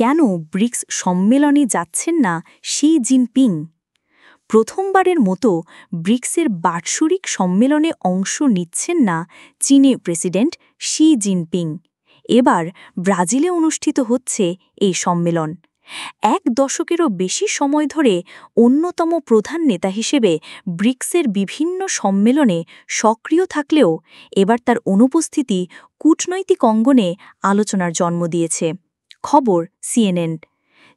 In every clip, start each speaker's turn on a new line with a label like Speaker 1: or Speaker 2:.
Speaker 1: কেন ব্রিক্স সম্মেলনে যাচ্ছেন না শি জিনপিং? প্রথমবারের মতো ব্রিক্সের বার্ষিক সম্মেলনে অংশ নিচ্ছেন না চীনের প্রেসিডেন্ট শি জিনপিং। এবার ব্রাজিলে অনুষ্ঠিত হচ্ছে এই সম্মেলন। এক দশকেরও বেশি সময় ধরে অন্যতম প্রধান নেতা হিসেবে ব্রিক্সের বিভিন্ন সম্মেলনে সক্রিয় থাকলেও এবার তার অনুপস্থিতি কূটনৈতিক অঙ্গনে আলোচনার জন্ম দিয়েছে। খবর সিএনএন।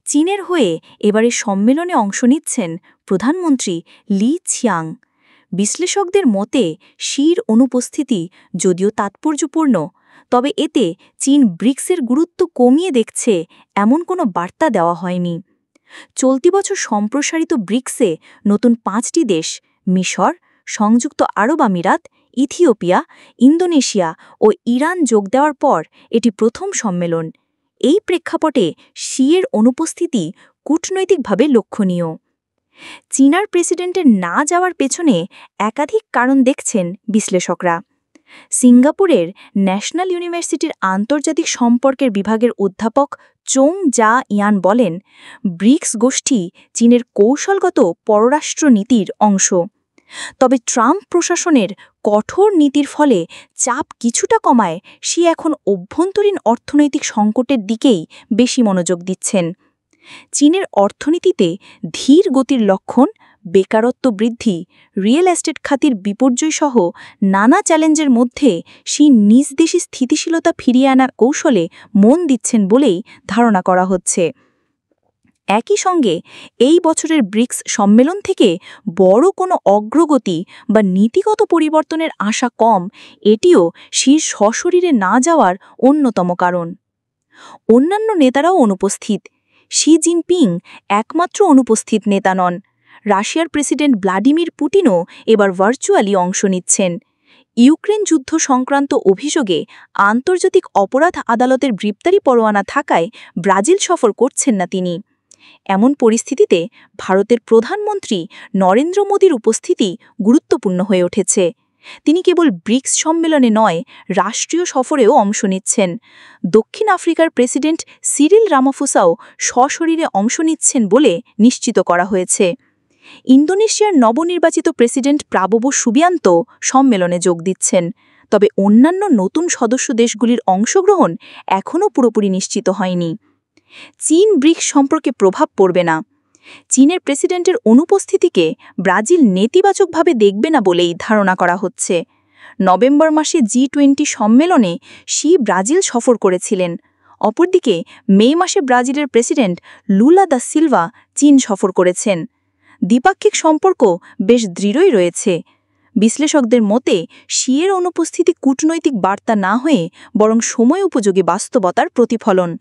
Speaker 1: চীনের হয়ে এবারে সম্মেলনে অংশ নিচ্ছেন প্রধানমন্ত্রী লি ছিয়াং। বিশ্লেষকদের মতে শির অনুপস্থিতি যদিও তাৎপর্যপূর্ণ, তবে এতে চীন ব্রিক্সের গুরুত্ব কমিয়ে দেখছে এমন কোনো বার্তা দেওয়া হয়নি। চলতি বছর সম্প্রসারিত ব্রিক্সে নতুন 5টি দেশ মিশর, সংযুক্ত আরব আমিরাত, ইথিওপিয়া, ইন্দোনেশিয়া ও ইরান যোগ দেওয়ার পর এটি প্রথম সম্মেলন। এই প্রেক্ষাপটে শিয়ের অনুপস্থিতি কূটনৈতিকভাবে লক্ষণীয়। চীনার প্রেসিডেন্টের না যাওয়ার পেছনে একাধিক কারণ দেখছেন বিশ্লেষকরা। সিঙ্গাপুরের ন্যাশনাল ইউনিভার্সিটির আন্তর্জাতিক সম্পর্কের বিভাগের অধ্যাপক চোং জা ইয়ান বলেন, ব্রিক্স গোষ্ঠী চীনের কৌশলগত পররাষ্ট্র নীতির অংশ। তবে ট্রাম্প প্রশাসনের কঠোর নীতির ফলে চাপ কিছুটা কমায় সে এখন অভ্যন্তরীণ অর্থনৈতিক সংকটের দিকেই বেশি মনোযোগ দিচ্ছেন। চীনের অর্থনীতিতে ধীর গতির লক্ষণ, বেকারত্ব বৃদ্ধি, রিয়েল এস্টেট খাতের বিপর্যয়সহ নানা চ্যালেঞ্জের মধ্যে সে নিজ দেশে স্থিতিশীলতা ফিরিয়ে আনার কৌশলে মন দিচ্ছেন বলেই ধারণা করা হচ্ছে। একই সঙ্গে এই বছরের ব্রিক্স সম্মেলন থেকে বড় কোনো অগ্রগতি বা নীতিগত পরিবর্তনের আশা কম, এটিও শির সশরীরে না যাওয়ার অন্যতম কারণ। অন্যান্য নেতারাও অনুপস্থিত। শি জিনপিং একমাত্র অনুপস্থিত নেতা নন। রাশিয়ার প্রেসিডেন্ট ভ্লাদিমির পুতিনও এবার ভার্চুয়ালি অংশ নিচ্ছেন। ইউক্রেন যুদ্ধ সংক্রান্ত অভিযোগে আন্তর্জাতিক অপরাধ আদালতের গ্রেপ্তারি পরোয়ানা থাকায় ব্রাজিল সফর করছেন না তিনি। এমন পরিস্থিতিতে ভারতের প্রধানমন্ত্রী নরেন্দ্র মোদীর উপস্থিতি গুরুত্বপূর্ণ হয়ে উঠেছে। তিনি কেবল ব্রিক্স সম্মেলনে নয়, রাষ্ট্রীয় সফরেও অংশ নিচ্ছেন। দক্ষিণ আফ্রিকার প্রেসিডেন্ট সিরিল রামাফোসাও সশরীরে অংশ নিচ্ছেন বলে নিশ্চিত করা হয়েছে। ইন্দোনেশিয়ার নবনির্বাচিত প্রেসিডেন্ট প্রাবোবো সুবিয়ান্তো সম্মেলনে যোগ দিচ্ছেন। তবে অন্যান্য নতুন সদস্য দেশগুলির অংশগ্রহণ এখনও পুরোপুরি নিশ্চিত হয়নি। চীন ব্রিক্স সম্পর্কে প্রভাব পড়বে না। চীনের প্রেসিডেন্টের অনুপস্থিতিকে ব্রাজিল নেতিবাচকভাবে দেখবে না বলেই ধারণা করা হচ্ছে। নভেম্বর মাসে G20 সম্মেলনে শি ব্রাজিল সফর করেছিলেন। অপরদিকে মে মাসে ব্রাজিলের প্রেসিডেন্ট লুলা দা সিলভা চীন সফর করেছেন। দ্বিপাক্ষিক সম্পর্ক বেশ দৃঢ়ই রয়েছে। বিশ্লেষকদের মতে শিয়ের অনুপস্থিতি কূটনৈতিক বার্তা না হয়ে বরং সময় উপযোগী বাস্তবতার প্রতিফলন।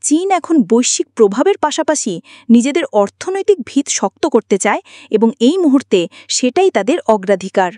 Speaker 1: চীন এখন বৈশ্বিক প্রভাবের পাশাপাশি নিজেদের অর্থনৈতিক ভিত শক্ত করতে চায় এবং এই মুহূর্তে সেটাই তাদের অগ্রাধিকার।